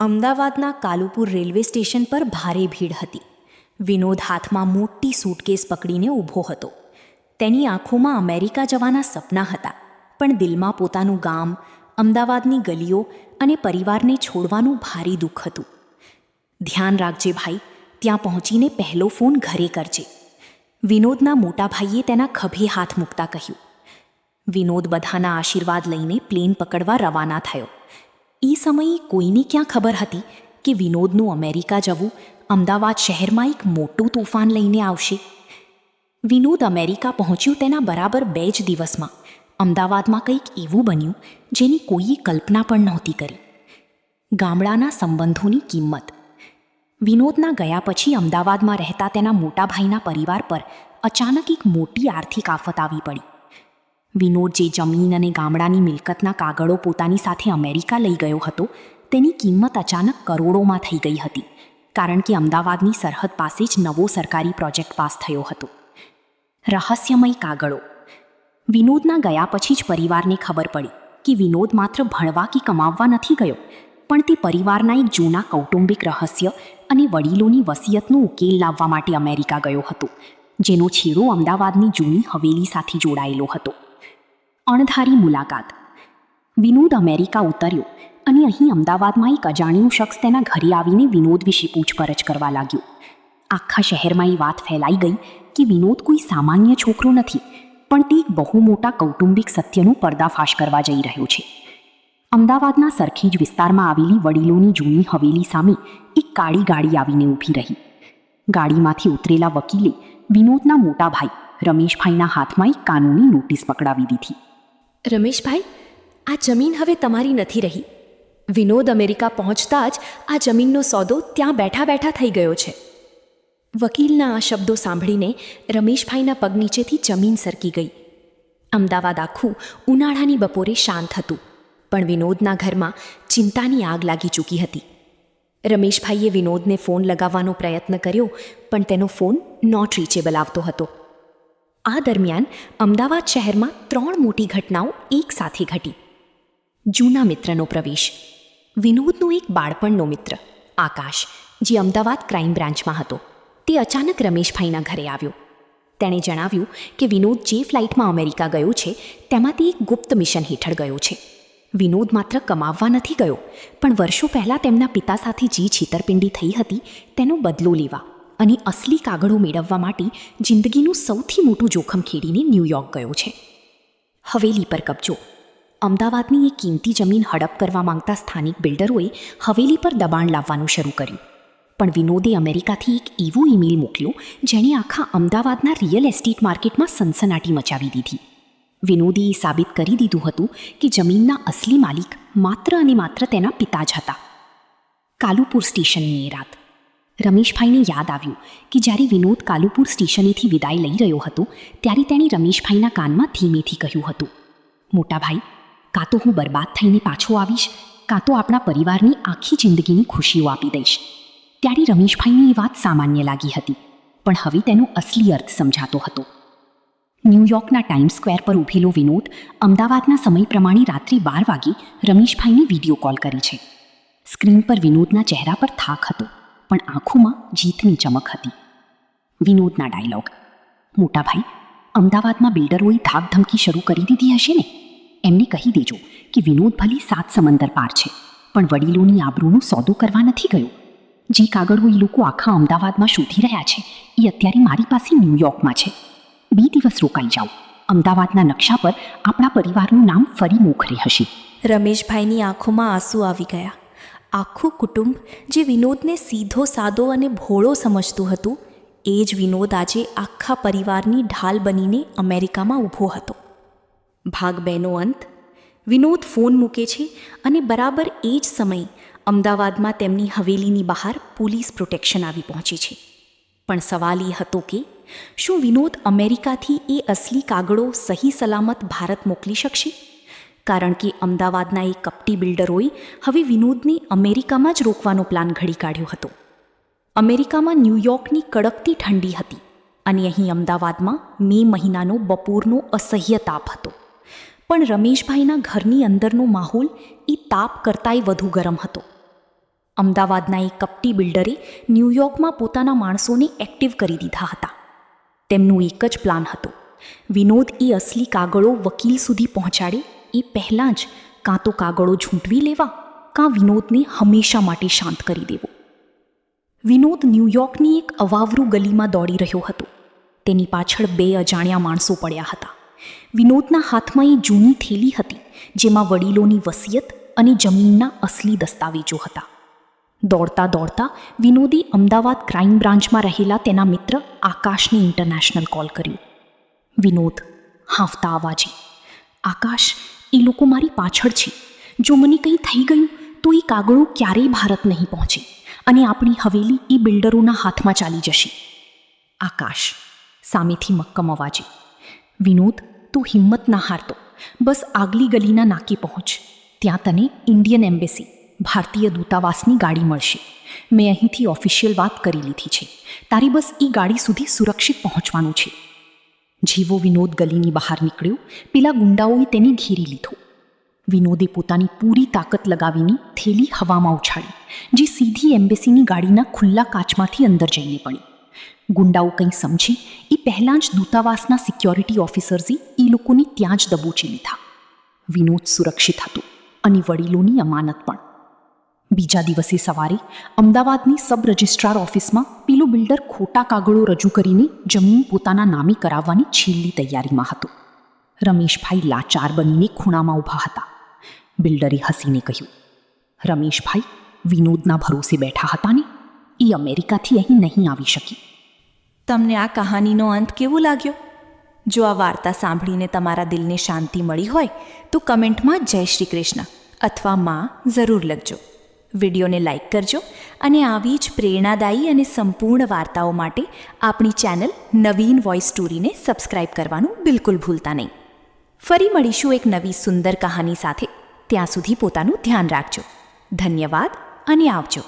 અમદાવાદના Kalupur railway station પર ભારે ભીડ હતી. વિનોદ હાથમાં મોટી સૂટકેસ પકડીને ઊભો હતો. તેની આંખોમાં અમેરિકા જવાના સપના હતા, પણ દિલમાં પોતાનું ગામ, અમદાવાદની ગલીઓ અને પરિવારને છોડવાનું ભારી દુઃખ હતું. ધ્યાન રાખજે ભાઈ, ત્યાં પહોંચીને પહેલો ફોન ઘરે કરજે, વિનોદના મોટા ભાઈએ તેના ખભે હાથ મૂકતા કહ્યું. વિનોદ બધાના આશીર્વાદ લઈને પ્લેન પકડવા રવાના થયો. એ સમયે કોઈને ક્યાં ખબર હતી કે વિનોદનું અમેરિકા જવું અમદાવાદ શહેરમાં એક મોટું તોફાન લઈને આવશે. વિનોદ અમેરિકા પહોંચ્યું તેના બરાબર 2 જ દિવસમાં અમદાવાદમાં કંઈક એવું બન્યું જેની કોઈએ કલ્પના પણ નહોતી કરી. ગામડાના સંબંધોની કિંમત. વિનોદના ગયા પછી અમદાવાદમાં રહેતા તેના મોટા ભાઈના પરિવાર પર અચાનક એક મોટી આર્થિક આફત આવી પડી. વિનોદ જે જમીન અને ગામડાની મિલકતના કાગળો પોતાની સાથે અમેરિકા લઈ ગયો હતો, તેની કિંમત અચાનક કરોડોમાં થઈ ગઈ હતી, કારણ કે અમદાવાદની સરહદ પાસે જ નવો સરકારી પ્રોજેક્ટ પાસ થયો હતો. રહસ્યમય કાગળો. વિનોદના ગયા પછી જ પરિવારને ખબર પડી કે વિનોદ માત્ર ભણવા કે કમાવવા નથી ગયો, પણ તે પરિવારના એક જૂના કૌટુંબિક રહસ્ય અને વડીલોની વસિયતનો ઉકેલ લાવવા માટે અમેરિકા ગયો હતો, જેનો છેડો અમદાવાદની જૂની હવેલી સાથે જોડાયેલો હતો. અણધારી મુલાકાત. વિનોદ અમેરિકા ઉતર્યો અને અહીં અમદાવાદમાં એક અજાણ્યો શખ્સ તેના ઘરે આવીને વિનોદ વિશે પૂછપરછ કરવા લાગ્યો. આખા શહેરમાં એ વાત ફેલાઈ ગઈ કે વિનોદ કોઈ સામાન્ય છોકરો નથી, પણ તે એક બહુ મોટા કૌટુંબિક સત્યનો પર્દાફાશ કરવા જઈ રહ્યો છે. અમદાવાદના સરખેજ વિસ્તારમાં આવેલી વડીલોની જૂની હવેલી સામે એક કાળી ગાડી આવીને ઊભી રહી. ગાડીમાંથી ઉતરેલા વકીલે વિનોદના મોટા ભાઈ રમેશભાઈના હાથમાં એક કાનૂની નોટિસ પકડાવી દીધી. રમેશભાઈ, આ જમીન હવે તમારી નથી રહી. વિનોદ અમેરિકા પહોંચતા જ આ જમીનનો સોદો ત્યાં બેઠા બેઠા થઈ ગયો છે. વકીલના આ શબ્દો સાંભળીને રમેશભાઈના પગ નીચેથી જમીન સરકી ગઈ. અમદાવાદ આખું ઉનાળાની બપોરે શાંત હતું, પણ વિનોદના ઘરમાં ચિંતાની આગ લાગી ચૂકી હતી. રમેશભાઈએ વિનોદને ફોન લગાવવાનો પ્રયત્ન કર્યો, પણ તેનો ફોન નોટ રીચેબલ આવતો હતો. આ દરમિયાન અમદાવાદ શહેરમાં 3 મોટી ઘટનાઓ એક સાથે ઘટી. જૂના મિત્રનો પ્રવેશ. વિનોદનો એક બાળપણનો મિત્ર આકાશ, જે અમદાવાદ ક્રાઇમ બ્રાન્ચમાં હતો, તે અચાનક રમેશભાઈના ઘરે આવ્યો. તેણે જણાવ્યું કે વિનોદ જે ફ્લાઇટમાં અમેરિકા ગયો છે તેમાં તે એક ગુપ્ત મિશન હેઠળ ગયો છે. વિનોદ માત્ર કમાવવા નથી ગયો, પણ વર્ષો પહેલાં તેમના પિતા સાથે જે છેતરપિંડી થઈ હતી તેનો બદલો લેવા અને અસલી કાગળો મેળવવા માટે જિંદગીનું સૌથી મોટું જોખમ ખેડીને ન્યૂયોર્ક ગયો છે. હવેલી પર કબજો. અમદાવાદની એક કિંમતી જમીન હડપ કરવા માંગતા સ્થાનિક બિલ્ડરોએ હવેલી પર દબાણ લાવવાનું શરૂ કર્યું, પણ વિનોદે અમેરિકાથી એક એવો ઈમેલ મોકલ્યો જેણે આખા અમદાવાદના રિયલ એસ્ટેટ માર્કેટમાં સનસનાટી મચાવી દીધી. વિનોદે એ સાબિત કરી દીધું હતું કે જમીનના અસલી માલિક માત્ર અને માત્ર તેના પિતા જ હતા. કાલુપુર સ્ટેશનની એ રાત. રમેશભાઈને યાદ આવ્યું કે જ્યારે વિનોદ કાલુપુર સ્ટેશનેથી વિદાય લઈ રહ્યો હતો, ત્યારે તેણે રમેશભાઈના કાનમાં ધીમેથી કહ્યું હતું, મોટા ભાઈ, કાં તો હું બરબાદ થઈને પાછો આવીશ, કાં તો આપણા પરિવારની આખી જિંદગીની ખુશીઓ આપી દઈશ. ત્યારે રમેશભાઈને એ વાત સામાન્ય લાગી હતી, પણ હવે તેનો અસલી અર્થ સમજાતો હતો. ન્યૂયોર્કના ટાઈમ્સ સ્ક્વેર પર ઊભેલો વિનોદ અમદાવાદના સમય પ્રમાણે રાત્રે 12 વાગે રમેશભાઈને વિડીયો કોલ કરી છે. સ્ક્રીન પર વિનોદના ચહેરા પર થાક હતો, પણ આંખોમાં જીતની ચમક હતી. વિનોદના ડાયલોગ. મોટા ભાઈ, અમદાવાદમાં બિલ્ડરોએ ધાકધમકી શરૂ કરી દીધી હશે ને? એમને કહી દેજો કે વિનોદ ભલે 7 સમંદર પાર છે, પણ વડીલોની આબરૂનો સોદો કરવા નથી ગયો. જે કાગળો એ લોકો આખા અમદાવાદમાં શોધી રહ્યા છે એ અત્યારે મારી પાસે ન્યૂયોર્કમાં છે. 2 દિવસ રોકાઈ જાઓ. અમદાવાદના નકશા પર આપણા પરિવારનું નામ ફરી મોખરે હશે. રમેશભાઈની આંખોમાં આંસુ આવી ગયા. આખું કુટુંબ જે વિનોદને સીધો સાદો અને ભોળો સમજતું હતું, એ જ વિનોદ આજે આખા પરિવારની ઢાલ બનીને અમેરિકામાં ઊભો હતો. ભાગ 2નો અંત. વિનોદ ફોન મૂકે છે અને બરાબર એ જ સમયે અમદાવાદમાં તેમની હવેલીની બહાર પોલીસ પ્રોટેક્શન આવી પહોંચી છે. પણ સવાલ એ હતો કે શું વિનોદ અમેરિકાથી એ અસલી કાગળો સહી સલામત ભારત મોકલી શકશે? કારણ કે અમદાવાદના એ કપટી બિલ્ડરોએ હવે વિનોદને અમેરિકામાં જ રોકવાનો પ્લાન ઘડી કાઢ્યો હતો. અમેરિકામાં ન્યૂયોર્કની કડકતી ઠંડી હતી અને અહીં અમદાવાદમાં મે મહિનાનો બપોરનો અસહ્ય તાપ હતો. પણ રમેશભાઈના ઘરની અંદરનો માહોલ એ તાપ કરતાંય વધુ ગરમ હતો. અમદાવાદના એક કપટી બિલ્ડરે ન્યૂયોર્કમાં પોતાના માણસોને એક્ટિવ કરી દીધા હતા. તેમનું એક જ પ્લાન હતો, વિનોદ એ અસલી કાગળો વકીલ સુધી પહોંચાડે એ પહેલાં જ કાં તો કાગળો ઝૂંટવી લેવા, કાં વિનોદને હંમેશા માટે શાંત કરી દેવો. વિનોદ ન્યૂયોર્કની એક અવાવરૂ ગલીમાં દોડી રહ્યો હતો. તેની પાછળ 2 અજાણ્યા માણસો પડ્યા હતા. વિનોદના હાથમાં એ જૂની થેલી હતી, જેમાં વડીલોની વસિયત અને જમીનના અસલી દસ્તાવેજો હતા. દોડતા દોડતા વિનોદે અમદાવાદ ક્રાઇમ બ્રાન્ચમાં રહેલા તેના મિત્ર આકાશને ઇન્ટરનેશનલ કોલ કર્યો. વિનોદ હાંફતા અવાજે, આકાશ, એ લોકો મારી પાછળ છે. જો મને કંઈ થઈ ગયું તો એ કાગળો ક્યારેય ભારત નહીં પહોંચે અને આપણી હવેલી એ બિલ્ડરોના હાથમાં ચાલી જશે. આકાશ સામેથી મક્કમ અવાજે, વિનોદ, તું હિંમત ના હારતો. બસ આગલી ગલીના નાકે પહોંચ. ત્યાં તને ઇન્ડિયન એમ્બેસી, ભારતીય દૂતાવાસની ગાડી મળશે. મેં અહીંથી ઓફિશિયલ વાત કરી લીધી છે. તારી બસ એ ગાડી સુધી સુરક્ષિત પહોંચવાનું છે. જેવો વિનોદ ગલીની બહાર નીકળ્યો, પેલા ગુંડાઓએ તેને ઘેરી લીધો. વિનોદે પોતાની પૂરી તાકાત લગાવીને થેલી હવામાં ઉછાળી, જે સીધી એમ્બેસીની ગાડીના ખુલ્લા કાચમાંથી અંદર જઈને પડી. ગુંડાઓ કંઈ સમજે એ પહેલાં જ દૂતાવાસના સિક્યોરિટી ઓફિસર્સે એ લોકોને ત્યાં જ દબોચી લીધા. વિનોદ સુરક્ષિત હતો અને વડીલોની અમાનત પણ. બીજા દિવસે સવારે અમદાવાદની સબ રજિસ્ટ્રાર ઓફિસમાં પેલો બિલ્ડર ખોટા કાગળો રજૂ કરીને જમીન પોતાના નામે કરાવવાની છેલ્લી તૈયારીમાં હતો. રમેશભાઈ લાચાર બનીને ખૂણામાં ઊભા હતા. બિલ્ડરે હસીને કહ્યું, રમેશભાઈ વિનોદના ભરોસે બેઠા હતા ને, એ અમેરિકાથી અહીં નહીં આવી શકી. તમને આ કહાનીનો અંત કેવો લાગ્યો? જો આ વાર્તા સાંભળીને તમારા દિલને શાંતિ મળી હોય તો કમેન્ટમાં જય શ્રી કૃષ્ણ અથવા માં જરૂર લખજો. વિડીયોને લાઇક કરજો અને આવી જ પ્રેરણાદાયી અને સંપૂર્ણ વાર્તાઓ માટે આપણી ચેનલ નવીન વોઇસ સ્ટોરીને સબસ્ક્રાઇબ કરવાનું બિલકુલ ભૂલતા નહીં. ફરી મળીશું એક નવી સુંદર કહાની સાથે. ત્યાં સુધી પોતાનું ધ્યાન રાખજો. ધન્યવાદ અને આવજો.